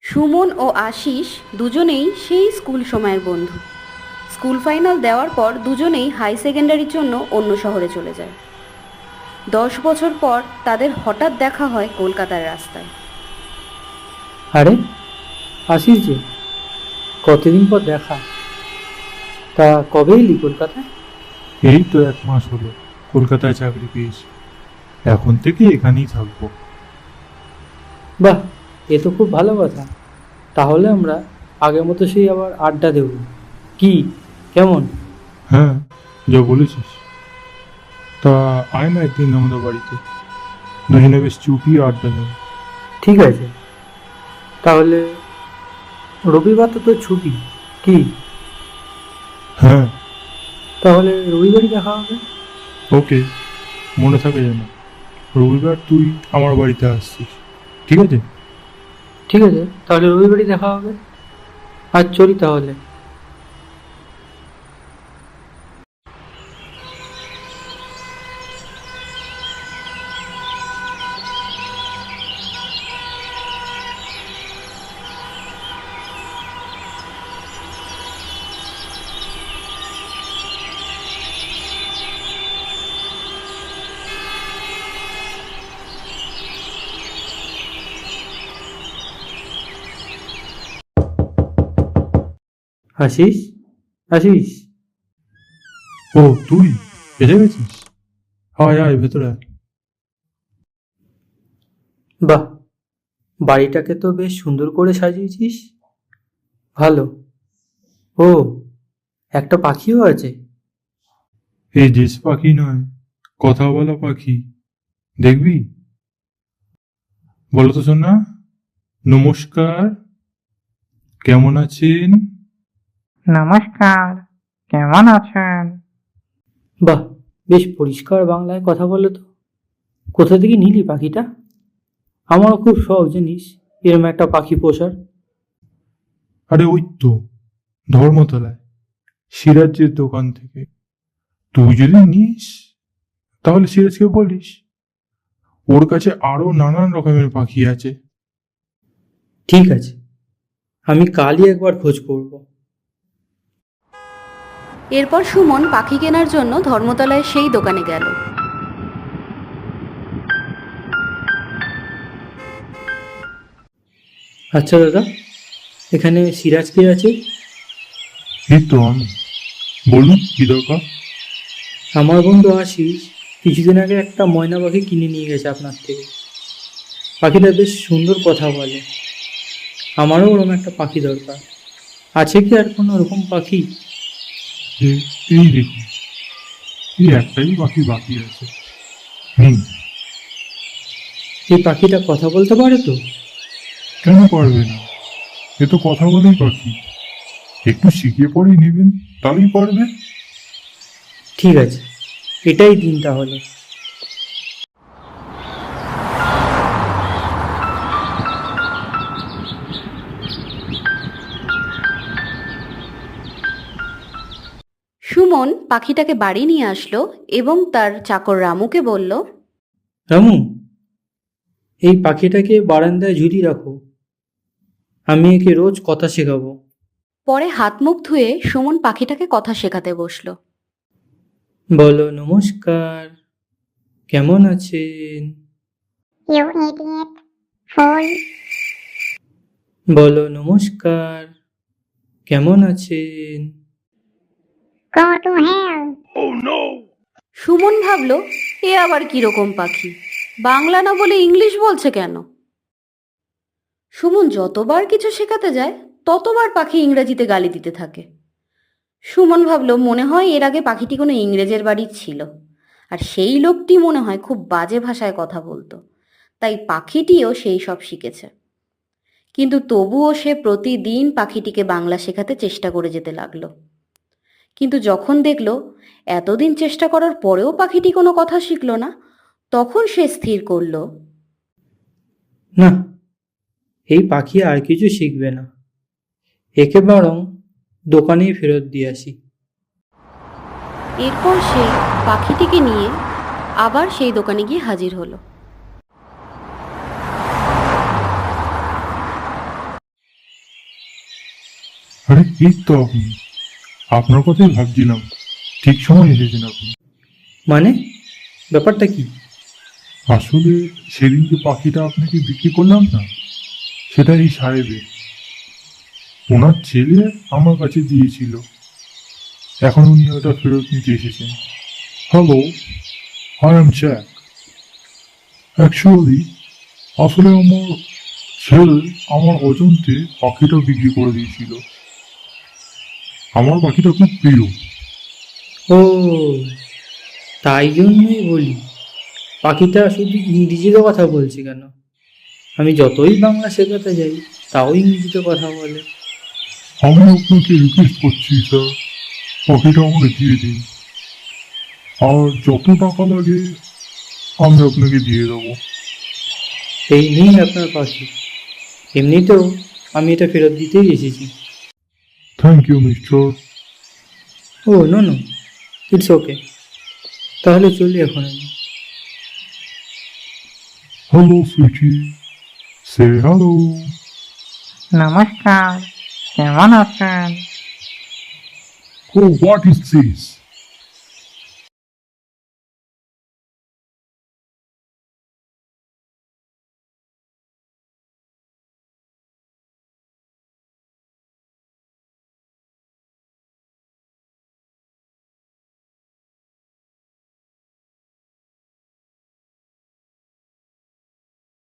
সুমন ও আশিস দুজনেই সেই স্কুল সময়ের বন্ধু। স্কুল ফাইনাল দেওয়ার পর দুজনেই হাই সেকেন্ডারির জন্য অন্য শহরে চলে যায়। 10 বছর পর তাদের হঠাৎ দেখা হয় কলকাতার রাস্তায়। আরে, আশিস যে, কতদিন পর দেখা। তা কবে এলি কলকাতায়? এই তো 1 মাস হলো কলকাতায় চাকরি পেয়েছি। এখন থেকে এখানেই থাকবো। বাহ, এ তো খুব ভালো কথা। তাহলে আমরা আগের মতো সেই আবার আড্ডা দেব। কি, কেমন? হ্যাঁ, যা বলেছিস। তা আয় না একদিন আমাদের বাড়িতে, দুজনে বেশ চুটিয়ে আড্ডা দেব। ঠিক আছে, তাহলে রবিবার তো তোর ছুটি। কি, হ্যাঁ, তাহলে রবিবারই দেখা হবে। ওকে, মনে থাকে যেন রবিবার তুই আমার বাড়িতে আসছিস। ঠিক আছে? ঠিক আছে, তাহলে রবিবারই দেখা হবে। আজ চলি তাহলে। আশিস, আশিস। ও, তুই এসে গেছিস? আয় আয়, ভেতরে আয়। বাহ, বাড়িটাকে তো বেশ সুন্দর করে সাজিয়েছিস। ভালো। ও, একটা পাখিও আছে। এই দেশ পাখি নয়, কথা বলা পাখি। দেখবি? বলো তো সোনা। নমস্কার, কেমন আছেন? নমস্কার, কেমন আছেন? বাহ, বেশ পরিষ্কার বাংলায় কথা বলে তো। কোথা থেকে নিলি পাখিটা? আমারও খুব শখ জানিস, এরম একটা পাখি পোষার। আরে ওই তো ধর্মতলায় সিরাজের দোকান থেকে। তুই যদি নিস তাহলে সিরাজকে বলিস, ওর কাছে আরো নানান রকমের পাখি আছে। ঠিক আছে, আমি কালই একবার খোঁজ করব। এরপর সুমন পাখি কেনার জন্য ধর্মতলায় সেই দোকানে গেল। আচ্ছা দাদা, এখানে সিরাজ কে আছে? এই তো আমি। বলুন কি দরকার? আমার বন্ধু আশিস কিছুদিন আগে একটা ময়না পাখি কিনে নিয়ে গেছে আপনার থেকে। পাখিটা বেশ সুন্দর কথা বলে। আমারও ওরকম একটা পাখি দরকার। আছে কি আর কোনো ওরকম পাখি? এই দেখুন, এই একটাই পাখি বাকি আছে। হুম। এই পাখিটা কথা বলতে পারে তো? কেন পারবে না? এ তো কথা বলেই পাখি। একটু শিখে পরেই নেবেন, তাহলেই পারবে। ঠিক আছে, এটাই দিন তাহলে। সুমন পাখিটাকে বাড়ি নিয়ে আসলো এবং তার চাকর রামুকে বলল, রামু, এই পাখিটাকে বারান্দায় ঝুলিয়ে রাখো। আমি একে রোজ কথা শেখাবো। পরে হাত মুখ ধুয়ে সুমন পাখিটাকে কথা শেখাতে বসলো। বলো নমস্কার, কেমন আছেন? You idiot, fool. বলো নমস্কার, কেমন আছেন? Go to hell. সুমন ভাবলো, এ আবার কিরকম পাখি, বাংলা না বলে ইংলিশ বলছে কেন। সুমন যতবার কিছু শেখাতে যায় ততবার পাখি ইংরেজিতে গালি দিতে থাকে। সুমন ভাবলো মনে হয় এর আগে পাখিটি কোনো ইংরেজের বাড়ির ছিল, আর সেই লোকটি মনে হয় খুব বাজে ভাষায় কথা বলতো, তাই পাখিটিও সেই সব শিখেছে। কিন্তু তবুও সে প্রতিদিন পাখিটিকে বাংলা শেখাতে চেষ্টা করে যেতে লাগলো। কিন্তু যখন দেখলো এতদিন চেষ্টা করার পরেও পাখিটি কোনো কথা শিখলো না, তখন সে স্থির করলো, না, এই পাখি আর কিছু শিখবে না। একে বরং দোকানেই ফেরত দিয়ে আসি। এরপর সে পাখিটিকে নিয়ে আবার সেই দোকানে গিয়ে হাজির হলো। আরে এই তো আপনি, আপনার কথাই ভাবছিলাম। ঠিক সময় এসেছেন আপনি। মানে ব্যাপারটা কি? আসলে সেদিন যে পাখিটা আপনাকে বিক্রি করলাম না, সেটা এই সাহেবের। ওনার ছেলে আমার কাছে দিয়েছিল, এখন উনি ওটা ফেরত নিতে এসেছেন। Hello, I am Jack. Actually আসলে আমার ছেলে আমার অজান্তে পাখিটা বিক্রি করে দিয়েছিল। আমার পাখিটা খুব প্রিয়। ও, তাই জন্যই বলি পাখিটা শুধু ইংরেজিতে কথা বলছে কেন? আমি যতই বাংলা শেখাতে যাই তাও ইংরেজিতে কথা বলে। আমি আপনাকে রিকোয়েস্ট করছি স্যার, পাখিটা আমাকে দিয়ে দিন। আর যত টাকা লাগে আমি আপনাকে দিয়ে দেবো। এই নিন আপনার পাখি। এমনিতেও আমি এটা ফেরত দিতেই এসেছি। Thank you mister. Oh no no, it's okay. তাহলে চলি এখন আমি। Hello sweetie, say hello. নমস্কার, কেমন আছেন? Oh what is this?